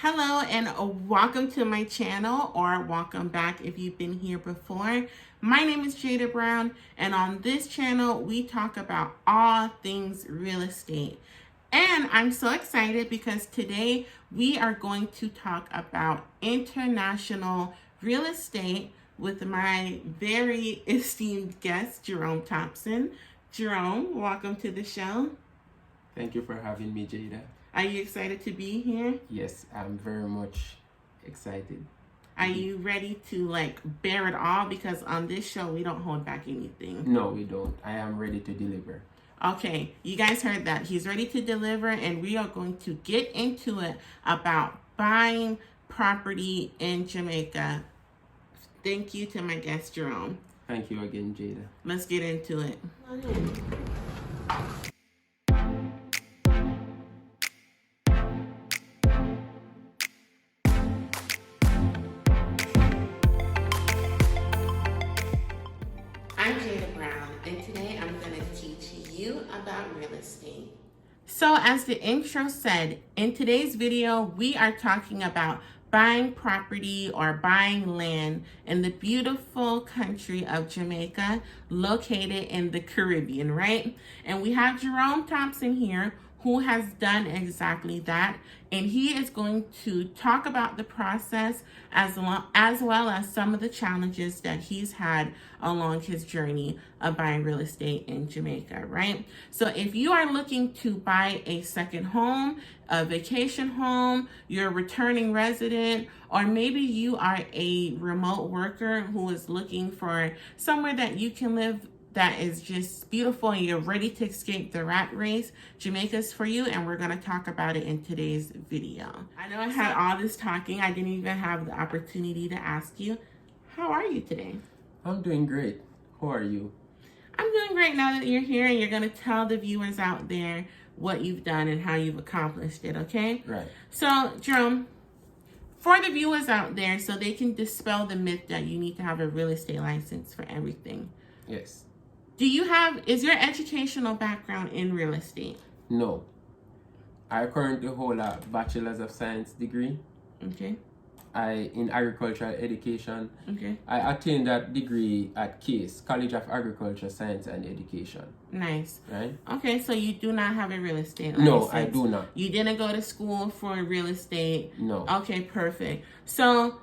Hello and welcome to my channel, or welcome back if you've been here before. My name is Jada Brown, and on this channel we talk about all things real estate. And I'm so excited because today we are going to talk about international real estate with my very esteemed guest, Jerome Thompson. Jerome, welcome to the show. Thank you for having me, Jada. Are you excited to be here? Yes, I'm very much excited. Are you ready to bear it all? Because on this show, we don't hold back anything. No, we don't. I am ready to deliver. Okay, you guys heard that. He's ready to deliver, and we are going to get into it about buying property in Jamaica. Thank you to my guest, Jerome. Thank you again, Jada. Let's get into it. I'm Jada Brown, and today I'm going to teach you about real estate. So as the intro said, in today's video, we are talking about buying property or buying land in the beautiful country of Jamaica, located in the Caribbean, right? And we have Jerome Thompson here, who has done exactly that, and he is going to talk about the process as well as some of the challenges that he's had along his journey of buying real estate in Jamaica, right? So if you are looking to buy a second home, a vacation home, you're a returning resident, or maybe you are a remote worker who is looking for somewhere that you can live that is just beautiful and you're ready to escape the rat race, Jamaica's for you, and we're going to talk about it in today's video. I know I had all this talking. I didn't even have the opportunity to ask you, how are you today? I'm doing great. How are you? I'm doing great now that you're here, and you're going to tell the viewers out there what you've done and how you've accomplished it, okay? Right. So, Jerome, for the viewers out there, so they can dispel the myth that you need to have a real estate license for everything. Yes. Is your educational background in real estate? No. I currently hold a Bachelor's of Science degree. Okay. In agricultural education. Okay. I attained that degree at CASE, College of Agriculture, Science and Education. Nice. Right? Okay, so you do not have a real estate license. No, I do not. You didn't go to school for real estate? No. Okay, perfect. So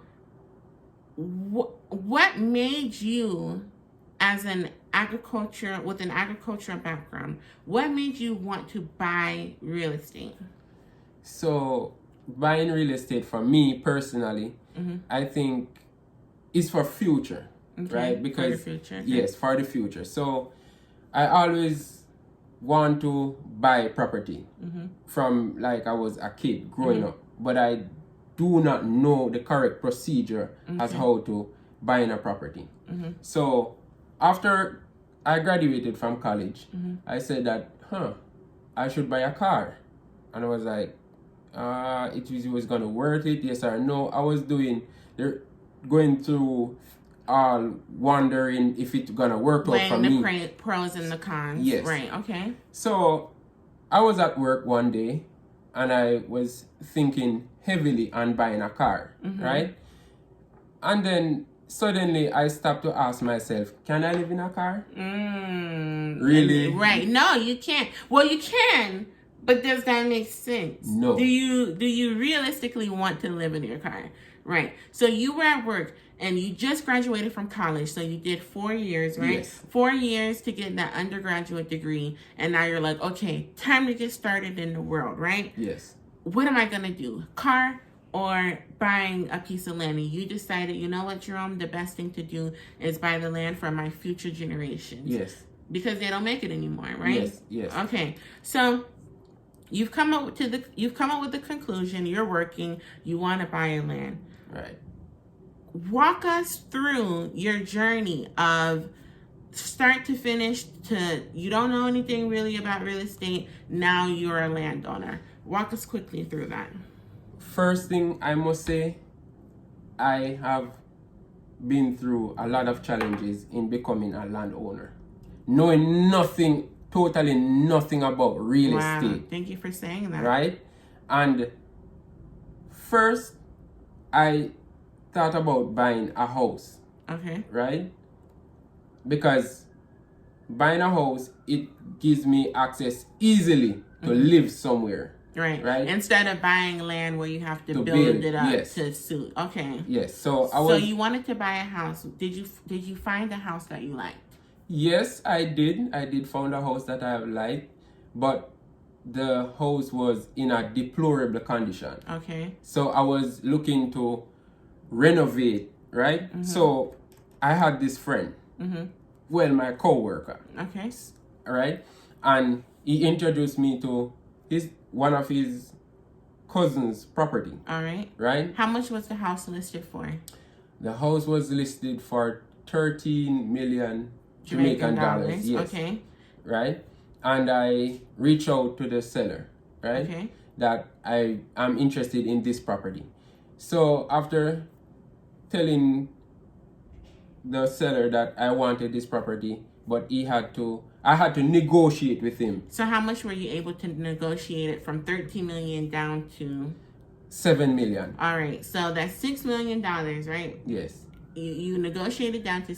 what made you, as an agricultural background, what made you want to buy real estate? So buying real estate for me personally, I think is for future, right? Because for the future. Yes, for the future. So I always want to buy property from I was a kid growing up, but I do not know the correct procedure as how to buying a property. So after I graduated from college, I said that, I should buy a car. And I was like, it was going to worth it, yes or no. I was going through wondering if it's going to work out for me. Weighing the pros and the cons. Yes. Right, okay. So I was at work one day and I was thinking heavily on buying a car, right? And then suddenly I stopped to ask myself, can I live in a car? Really? Right. No, you can't. Well, you can, but does that make sense? No. Do you realistically want to live in your car? Right. So you were at work and you just graduated from college. So you did 4 years, right? Yes. 4 years to get that undergraduate degree. And now you're like, okay, time to get started in the world, right? Yes. What am I going to do? Car or buying a piece of land? And you decided, you know what, Jerome, the best thing to do is buy the land for my future generations. Yes. Because they don't make it anymore, right? Yes. Yes. Okay. So you've come up with the conclusion, you're working, you want to buy a land. Right. Walk us through your journey of start to finish to you don't know anything really about real estate, now you're a landowner. Walk us quickly through that. First thing I must say, I have been through a lot of challenges in becoming a landowner. Knowing totally nothing about real estate. Thank you for saying that. Right? And first I thought about buying a house. Okay. Right? Because buying a house, it gives me access easily to live somewhere. Right. Right. Instead of buying land where you have to build it up to suit. Okay. Yes. So you wanted to buy a house. Did you find a house that you liked? Yes, I did. I did find a house that I liked, but the house was in a deplorable condition. Okay. So I was looking to renovate, right? So I had this friend. Well, my co-worker. Okay. All right. And he introduced me to one of his cousin's property. All right. Right. How much was the house listed for? The house was listed for 13 million Jamaican dollars. Yes. Okay. Right. And I reached out to the seller, right? Okay. That I am interested in this property. So after telling the seller that I wanted this property, but I had to negotiate with him. So how much were you able to negotiate it from 13 million down to 7 million? All right. So that's $6 million, right? Yes. You negotiated down to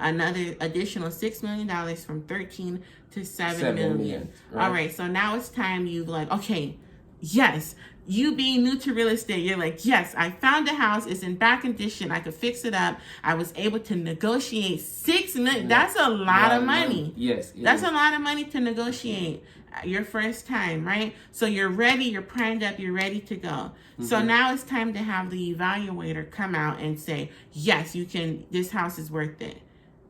another additional $6 million from 13 to 7 million. Right. All right. So now it's time okay, yes, you being new to real estate, you're like, yes, I found a house. It's in bad condition. I could fix it up. I was able to negotiate $6 million. That's a lot of money. Yes. That's a lot of money to negotiate your first time, right? So you're ready, you're primed up, you're ready to go. So now it's time to have the evaluator come out and say, yes, this house is worth it,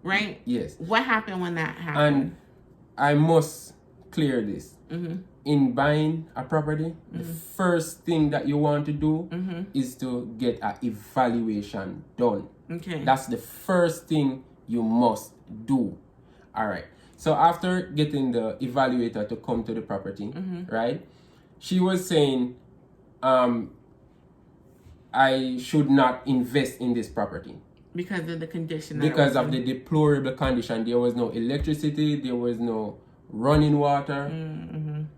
right? Yes. What happened when that happened? And I must clear this. In buying a property, the first thing that you want to do is to get an evaluation done. Okay. That's the first thing you must do. All right. So after getting the evaluator to come to the property, right, she was saying, I should not invest in this property. Because of the condition. Because of the deplorable condition. There was no electricity. There was no running water.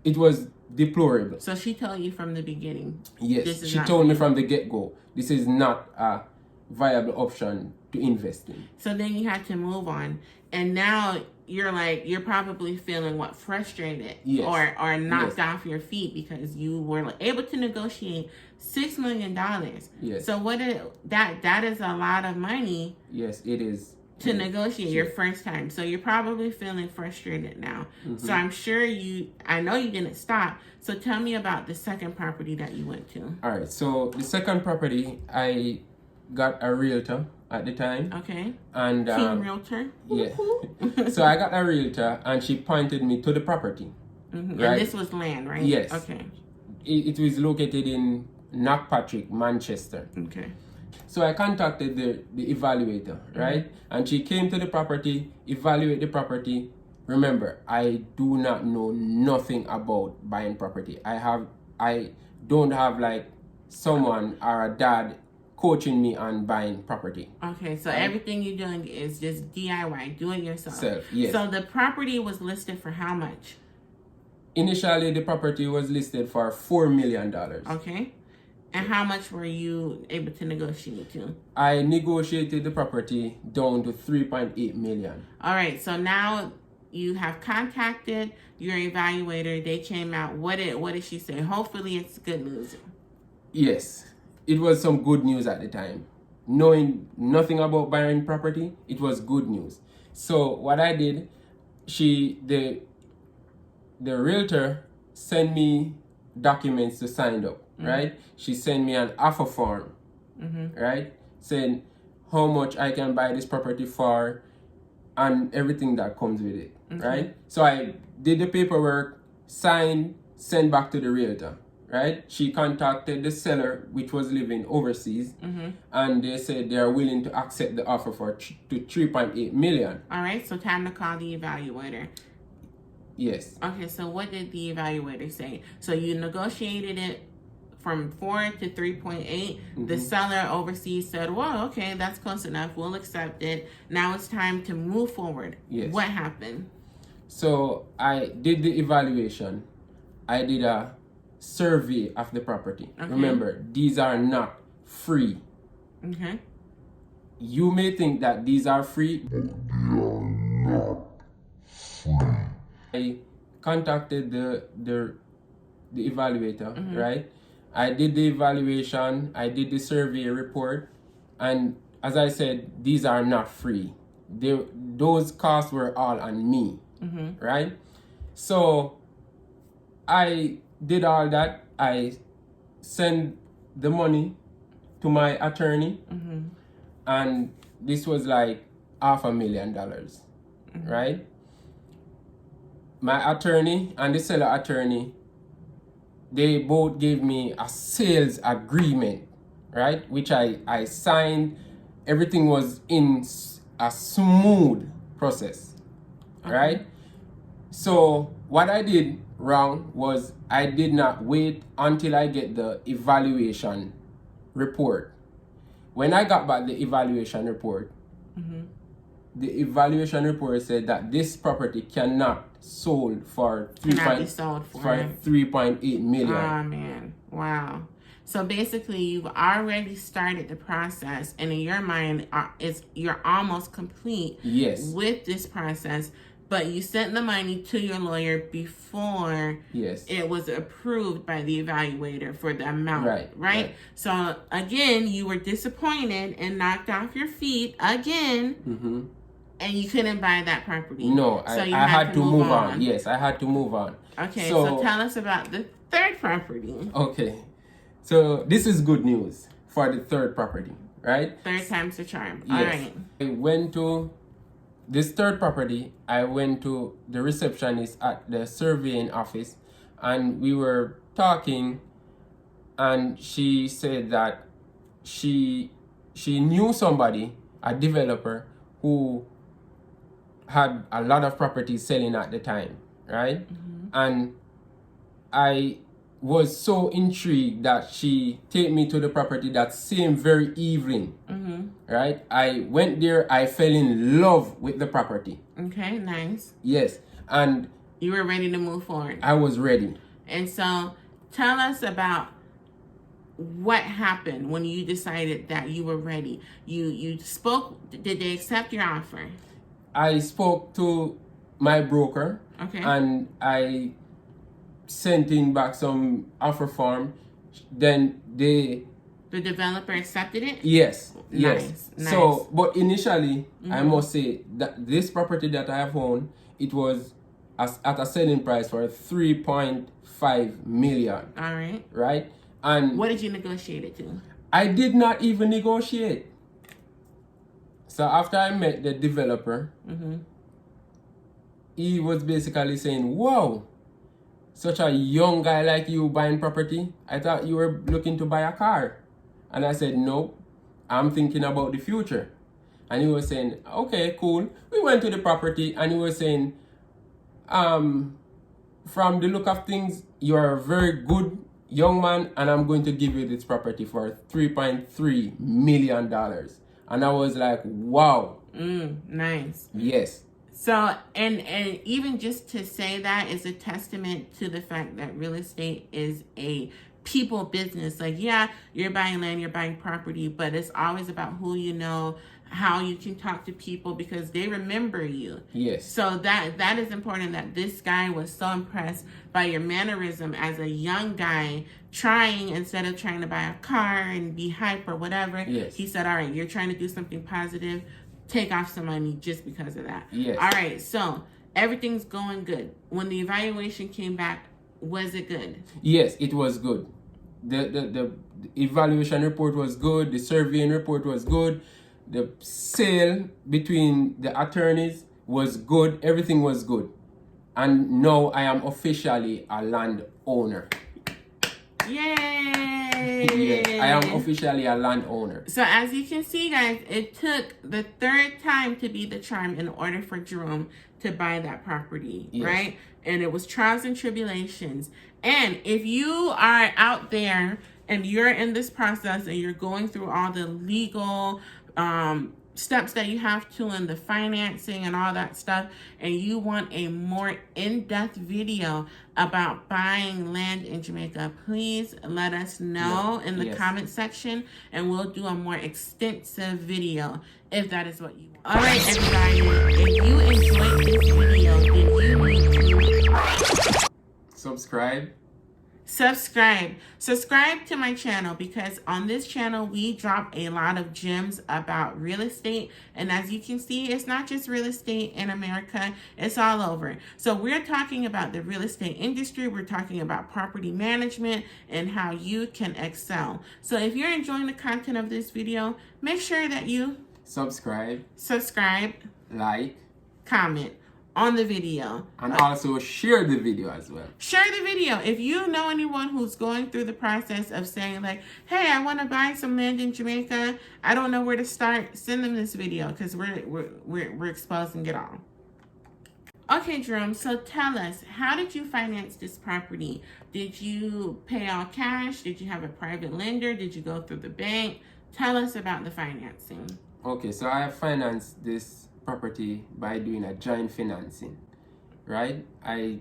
It was deplorable. So she told you from the beginning? Yes, she told me from the get-go, this is not a viable option to invest in. So then you had to move on. And now you're probably feeling frustrated or knocked off your feet because you were able to negotiate $6 million. Yes. So that is a lot of money. Yes, it is. To negotiate your first time. So you're probably feeling frustrated now. So I'm sure I know you didn't stop. So tell me about the second property that you went to. All right. So the second property, I got a realtor at the time. Okay. And Team realtor. Yeah. So I got a realtor and she pointed me to the property. Right? And this was land, right? Yes. Okay. It was located in Knockpatrick, Manchester. Okay. So I contacted the evaluator, right? And she came to the property, evaluate the property. Remember, I do not know nothing about buying property. I don't have someone or a dad coaching me on buying property. Okay, so everything you're doing is just DIY, do it yourself. Yes. So the property was listed for how much? Initially, the property was listed for $4 million. Okay. And how much were you able to negotiate to? I negotiated the property down to 3.8 million. All right. So now you have contacted your evaluator. They came out. What did she say? Hopefully it's good news. Yes. It was some good news at the time. Knowing nothing about buying property, it was good news. So what I did, the realtor sent me documents to sign up. Right? She sent me an offer form, right? Saying how much I can buy this property for and everything that comes with it, right? So I did the paperwork, signed, sent back to the realtor, right? She contacted the seller, which was living overseas, and they said they are willing to accept the offer to 3.8 million. All right, so time to call the evaluator. Yes. Okay, so what did the evaluator say? So you negotiated it from 4 to 3.8. The seller overseas said, well, okay, that's close enough. We'll accept it. Now it's time to move forward. Yes. What happened? So I did the evaluation. I did a survey of the property. Okay. Remember, these are not free. Okay. You may think that these are free. I contacted the evaluator, right? I did the evaluation, I did the survey report, and as I said, these are not free. Those costs were all on me, right? So I did all that. I sent the money to my attorney, and this was like $500,000, right? My attorney and the seller attorney, they both gave me a sales agreement, right? Which I signed. Everything was in a smooth process, right? So what I did wrong was I did not wait until I get the evaluation report. When I got back the evaluation report, the evaluation report said that this property cannot sold for be sold for $3.8 million. Oh man, wow. So basically, you've already started the process, and in your mind, you're almost complete. Yes. With this process, but you sent the money to your lawyer before it was approved by the evaluator for the amount, right? So again, you were disappointed and knocked off your feet again, and you couldn't buy that property. No, so I had to move on. Yes, I had to move on. Okay, so tell us about the third property. Okay, so this is good news for the third property, right? Third time's the charm. Yes. All right. I went to this third property. I went to the receptionist at the surveying office, and we were talking, and she said that she knew somebody, a developer, who had a lot of properties selling at the time, right? And I was so intrigued that she take me to the property that same very evening, right? I went there, I fell in love with the property. Okay, nice. Yes, and you were ready to move forward. I was ready. And so tell us about what happened when you decided that you were ready. You spoke, did they accept your offer? I spoke to my broker, and I sent in back some offer form. Then the developer accepted it? Yes. Nice. So, but initially, I must say that this property that I have owned, it was at a selling price for $3.5 million. All right. Right? And what did you negotiate it to? I did not even negotiate. So after I met the developer, he was basically saying, "Wow, such a young guy like you buying property? I thought you were looking to buy a car." And I said, "No, I'm thinking about the future." And he was saying, "Okay, cool." We went to the property, and he was saying, "From the look of things, you are a very good young man, and I'm going to give you this property for $3.3 million. And I was like, wow. Nice. Yes. So, and even just to say that is a testament to the fact that real estate is a people business. Like, yeah, you're buying land, you're buying property, but it's always about who you know, how you can talk to people because they remember you. Yes. So that is important, that this guy was so impressed by your mannerism as a young guy trying, instead of trying to buy a car and be hype or whatever. Yes. He said, all right, you're trying to do something positive. Take off some money just because of that. Yes. All right. So everything's going good. When the evaluation came back, was it good? Yes, it was good. The evaluation report was good. The surveying report was good. The sale between the attorneys was good. Everything was good. And now I am officially a landowner. Yay! Yes, I am officially a landowner. So as you can see, guys, it took the third time to be the charm in order for Jerome to buy that property, right? And it was trials and tribulations. And if you are out there and you're in this process and you're going through all the legal steps that you have to in the financing and all that stuff, and you want a more in-depth video about buying land in Jamaica, please let us know in the comment section, and we'll do a more extensive video if that is what you want. All right, everybody, if you enjoyed this video, then you need to subscribe to my channel, because on this channel we drop a lot of gems about real estate. And as you can see, it's not just real estate in America, it's all over. So we're talking about the real estate industry, we're talking about property management and how you can excel. So if you're enjoying the content of this video, make sure that you subscribe, like, comment on the video, and also share the video as well. Share the video. If you know anyone who's going through the process of saying like, hey, I want to buy some land in Jamaica, I don't know where to start, send them this video, because we're exposing it all. Okay, Jerome, so tell us, how did you finance this property? Did you pay all cash? Did you have a private lender? Did you go through the bank? Tell us about the financing. Okay, so I have financed this property by doing a joint financing, right? I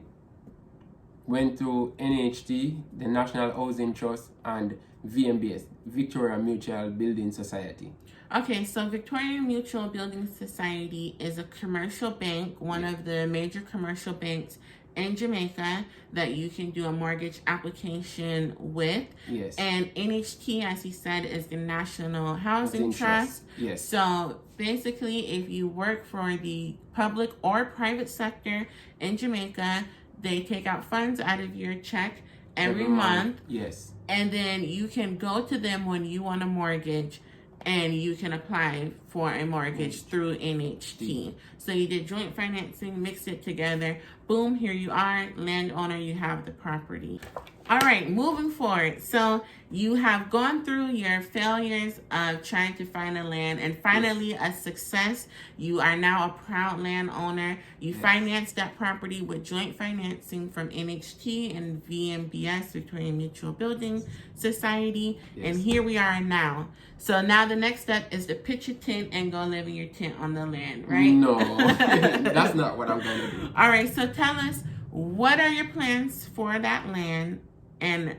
went through NHT, the National Housing Trust, and VMBS, Victoria Mutual Building Society. Okay, so Victoria Mutual Building Society is a commercial bank, one of the major commercial banks in Jamaica that you can do a mortgage application with. Yes. And NHT, as he said, is the National Housing Trust. Yes. So basically, if you work for the public or private sector in Jamaica, they take out funds out of your check every month. Yes. And then you can go to them when you want a mortgage, and you can apply for a mortgage through NHT. So you did joint financing, mix it together, boom, here you are, landowner, you have the property. All right, moving forward. So you have gone through your failures of trying to find a land, and finally a success. You are now a proud landowner. You financed that property with joint financing from NHT and VMBS, Victoria Mutual Building Society. And here we are now. So now the next step is to pitch a tent and go live in your tent on the land, right? No, that's not what I'm going to do. All right, so tell us, what are your plans for that land? And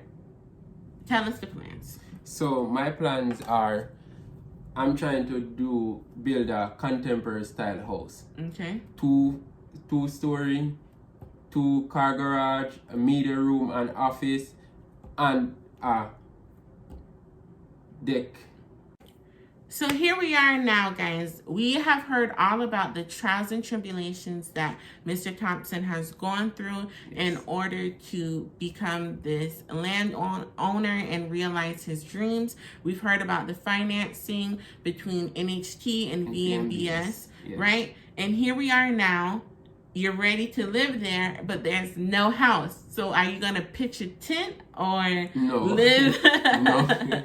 tell us the plans. So my plans are, I'm trying to build a contemporary style house. Okay. Two-story, 2-car garage, a media room, an office, and a deck. So here we are now, guys. We have heard all about the trials and tribulations that Mr. Thompson has gone through in order to become this land owner and realize his dreams. We've heard about the financing between NHT and VMBS, right? And here we are now. You're ready to live there, but there's no house. So are you going to pitch a tent or live? No.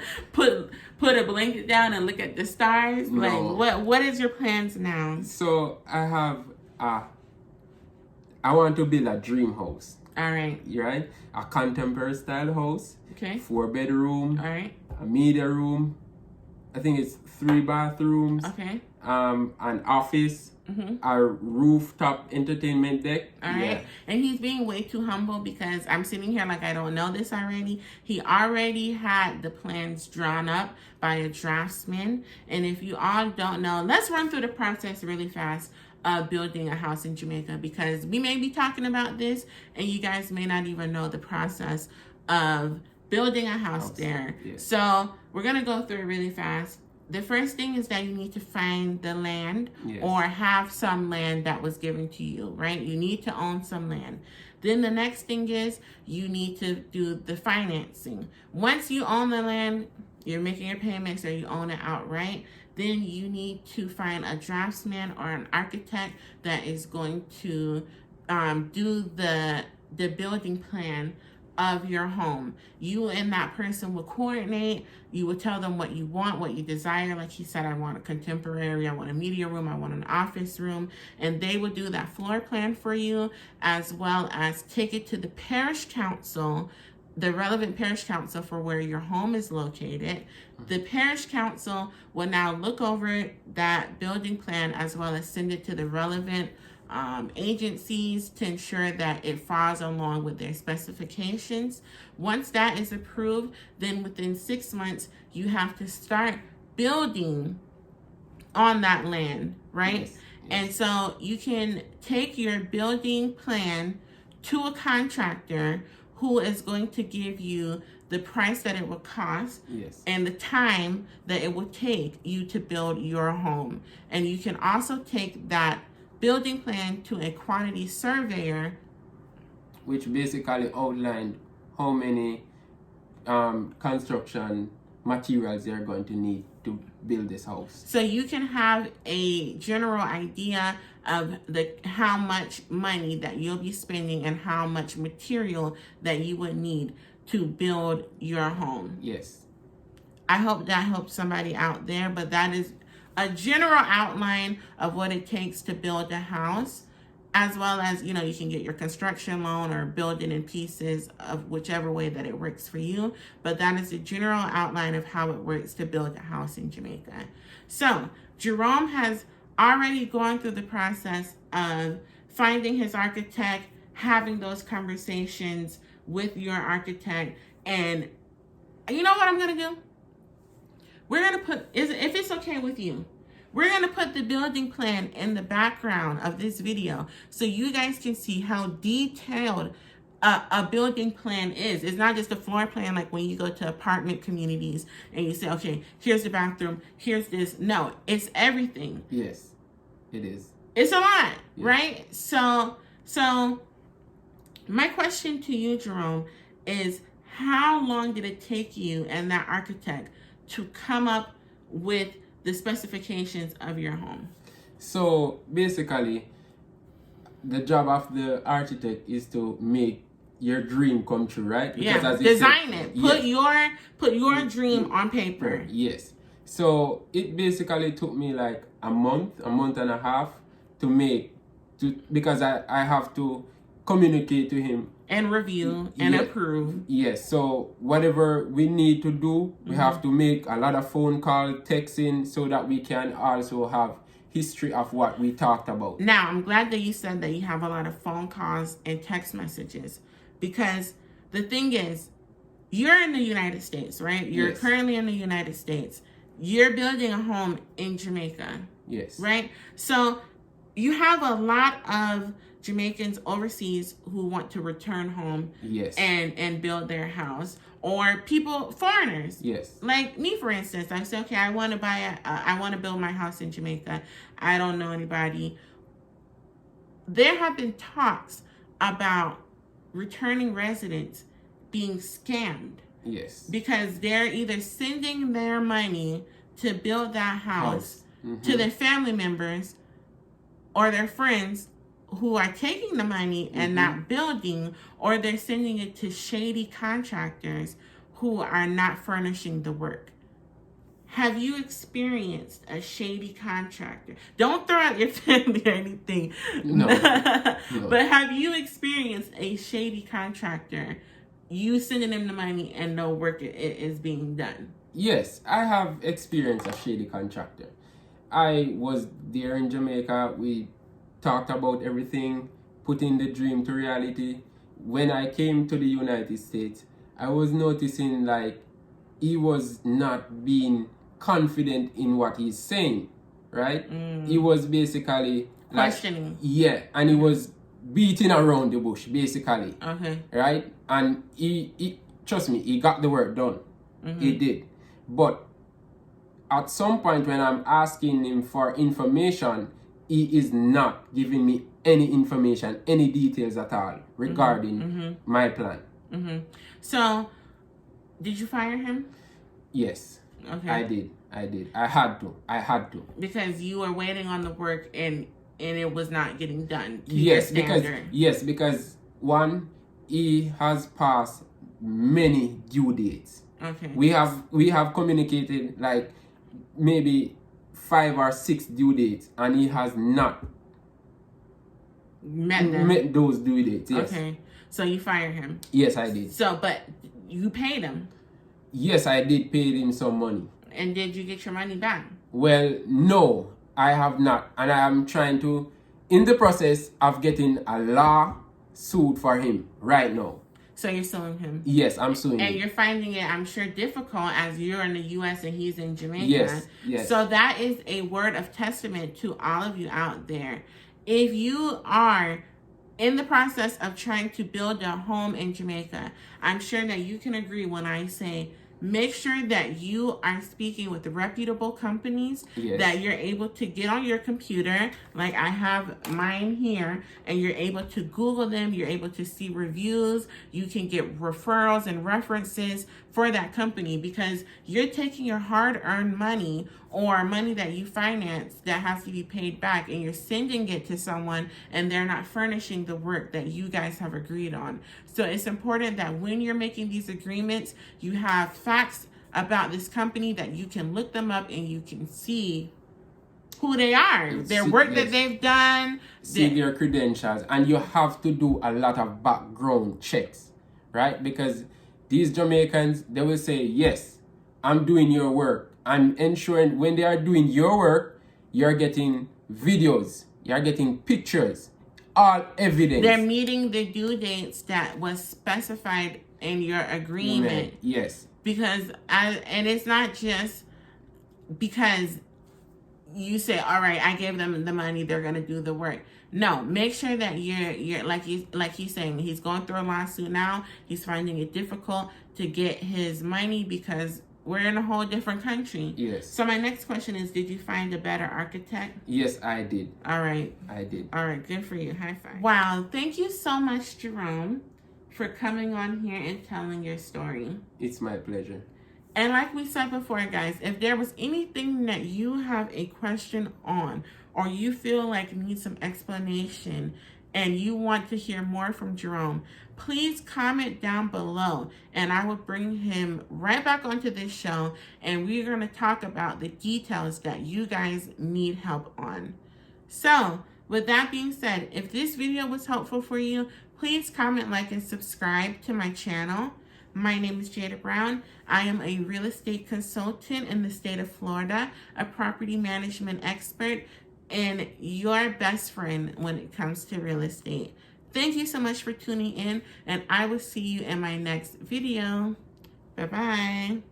Put a blanket down and look at the stars? No. Like, what is your plans now? So I want to build a dream house. All right. Right? A contemporary style house. Okay. 4-bedroom. All right. A media room. I think it's 3 bathrooms. Okay. An office. Mm-hmm. A rooftop entertainment deck. All right. And he's being way too humble, because I'm sitting here like I don't know this already. He already had the plans drawn up by a draftsman. And if you all don't know, let's run through the process really fast of building a house in Jamaica, because we may be talking about this and you guys may not even know the process of building a house there. Yes. So we're going to go through it really fast. The first thing is that you need to find the land, or have some land that was given to you, right? You need to own some land. Then the next thing is you need to do the financing. Once you own the land, you're making your payments or you own it outright, then you need to find a draftsman or an architect that is going to do the building plan of your home. You and that person will coordinate. You will tell them what you want, what you desire. Like he said, I want a contemporary, I want a media room, I want an office room. And they will do that floor plan for you, as well as take it to the parish council the relevant parish council for where your home is located. The parish council will now look over that building plan as well as send it to the relevant agencies to ensure that it falls along with their specifications. Once that is approved, then within 6 months, you have to start building on that land, right? Yes. And so you can take your building plan to a contractor who is going to give you the price that it will cost and the time that it will take you to build your home. And you can also take that building plan to a quantity surveyor, which basically outlined how many construction materials they're going to need to build this house. So you can have a general idea of how much money that you'll be spending and how much material that you would need to build your home. Yes. I hope that helps somebody out there, but that is a general outline of what it takes to build a house, as well as, you can get your construction loan or build it in pieces of whichever way that it works for you. But that is a general outline of how it works to build a house in Jamaica. So Jerome has already gone through the process of finding his architect, having those conversations with your architect. And you know what I'm going to do? We're going to put, if it's okay with you, we're going to put the building plan in the background of this video so you guys can see how detailed a building plan is. It's not just a floor plan like when you go to apartment communities and you say, okay, here's the bathroom, here's this. No, it's everything. Yes, it is. It's a lot, right? So my question to you, Jerome, is how long did it take you and that architect to come up with the specifications of your home? So basically, the job of the architect is to make your dream come true, right? Because as design it. Put your dream on paper. Yes. So it basically took me like a month and a half because I have to communicate to him and review and approve. Yes. So whatever we need to do, we have to make a lot of phone call, texting, so that we can also have history of what we talked about. Now, I'm glad that you said that you have a lot of phone calls and text messages, because the thing is, you're in the United States, right? You're currently in the United States. You're building a home in Jamaica. Yes. Right? So you have a lot of Jamaicans overseas who want to return home and build their house, or people, foreigners. Yes. Like me, for instance, I say, okay, I want to build my house in Jamaica. I don't know anybody. There have been talks about returning residents being scammed. Yes. Because they're either sending their money to build that house to their family members or their friends who are taking the money and not building, or they're sending it to shady contractors who are not furnishing the work. Have you experienced a shady contractor? Don't throw out your family or anything. No. But have you experienced a shady contractor, you sending them the money and no work is being done? Yes, I have experienced a shady contractor. I was there in Jamaica. We talked about everything, putting the dream to reality. When I came to the United States, I was noticing like he was not being confident in what he's saying, right? He was basically questioning. And he was beating around the bush, basically. Okay. Right? And he trust me, he got the work done. He did. But at some point when I'm asking him for information, he is not giving me any information, any details at all regarding my plan. So, did you fire him? Yes. Okay. I did. I had to. Because you were waiting on the work and it was not getting done to yes, your standard. because one, he has passed many due dates. Okay. We have communicated like maybe 5 or 6 due dates, and he has not met those due dates. Yes. Okay. So you fired him. Yes, I did. So, but you paid him. Yes, I did pay him some money. And did you get your money back? Well, no, I have not. And I am trying to, in the process of getting a lawsuit for him right now. So you're suing him? Yes, I'm suing him. And you're finding it, I'm sure, difficult as you're in the U.S. and he's in Jamaica. Yes, yes. So that is a word of testament to all of you out there. If you are in the process of trying to build a home in Jamaica, I'm sure that you can agree when I say, make sure that you are speaking with reputable companies, yes. that you're able to get on your computer, like I have mine here, and you're able to Google them, you're able to see reviews, you can get referrals and references for that company, because you're taking your hard-earned money or money that you finance that has to be paid back, and you're sending it to someone and they're not furnishing the work that you guys have agreed on. So it's important that when you're making these agreements, you have facts about this company, that you can look them up and you can see who they are, their work that they've done. See their credentials. And you have to do a lot of background checks, right? Because these Jamaicans, they will say, yes, I'm doing your work. I'm ensuring when they are doing your work, you're getting videos, you're getting pictures, all evidence. They're meeting the due dates that was specified in your agreement. Yes. Because, and it's not just because you say, all right, I gave them the money, they're going to do the work. No, make sure that you're like he's saying, he's going through a lawsuit now. He's finding it difficult to get his money because we're in a whole different country. Yes. So my next question is, did you find a better architect? Yes, I did. All right. I did. All right. Good for you. High five. Wow. Thank you so much, Jerome, for coming on here and telling your story. It's my pleasure. And like we said before, guys, if there was anything that you have a question on, or you feel like needs some explanation and you want to hear more from Jerome, please comment down below and I will bring him right back onto this show and we're going to talk about the details that you guys need help on. So with that being said, if this video was helpful for you, please comment, like, and subscribe to my channel. My name is Jada Brown. I am a real estate consultant in the state of Florida, a property management expert, and your best friend when it comes to real estate. Thank you so much for tuning in, and I will see you in my next video. Bye-bye.